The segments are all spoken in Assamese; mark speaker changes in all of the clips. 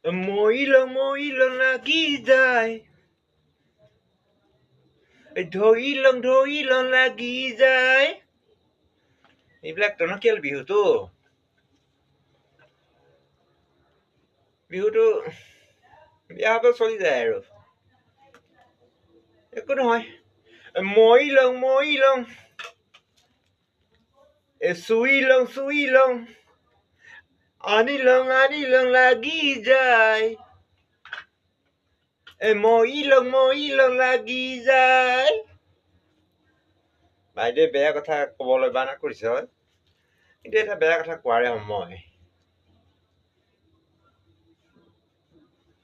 Speaker 1: মৰিল লাগি যায় ধৰিল লাগি যায় এইবিলাক টনকিয়াল বিহুটো বিয়া হ'ব চলি যায় আৰু একো নহয় মৰিলং চুই লং আনিলং লাগি যায় মৰিলং লাগি যায় বাইদেৱে বেয়া কথা ক'বলৈ বানা কৰিছে হয় কিন্তু এটা বেয়া কথা কোৱাৰে সময়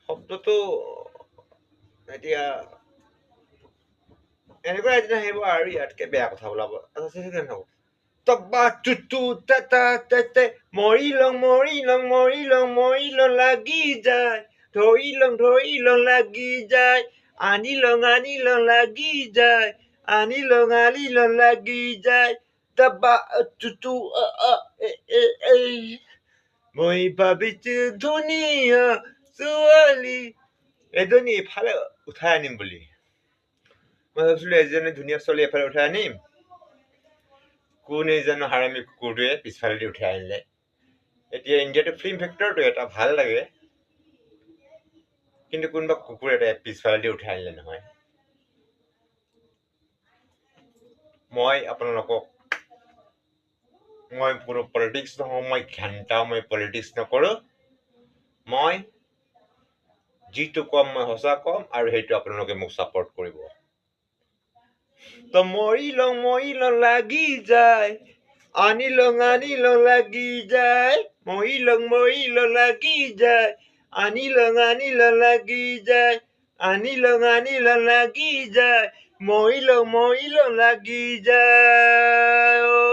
Speaker 1: শব্দটো এতিয়া এনেকুৱা এদিন আহিব আৰু ইয়াতকে বেয়া কথা ওলাব নহ'ব তবা তুতু তাতা তেতে মৰিলং লাগি যায় ধৰিলং লাগি যায় আনিলং লাগি যায় আনিলং লাগি যায় তবা তুতু মই ভাবিছো ধুনীয়া ছোৱালী এজনী ইফালে উঠাই আনিম বুলি মই ভাবিছিলো এজনী ধুনীয়া ছোৱালী এফালে উঠাই আনিম কোন এইজন হাৰামী কুকুৰটোৱে পিছফালেদি উঠাই আনিলে এতিয়া ইণ্ডিয়াটো ফিল্ম ফেক্টৰটো এটা ভাল লাগে কিন্তু কোনোবা কুকুৰ এটা পিছফালেদি উঠাই আনিলে নহয় মই আপোনালোকক মই কোনো পলিটিক্স নহওঁ মই ঘণ্টা মই পলিটিক্স নকৰোঁ মই যিটো কম মই সঁচা কম আৰু সেইটো আপোনালোকে মোক ছাপৰ্ট কৰিব তো মৰিলং লাগি যায় আনিলং লাগি যায় মৰিলং লাগি যায় আনিলং লাগি যায় আনিলং লাগি যায় মৰিলং লাগি যায়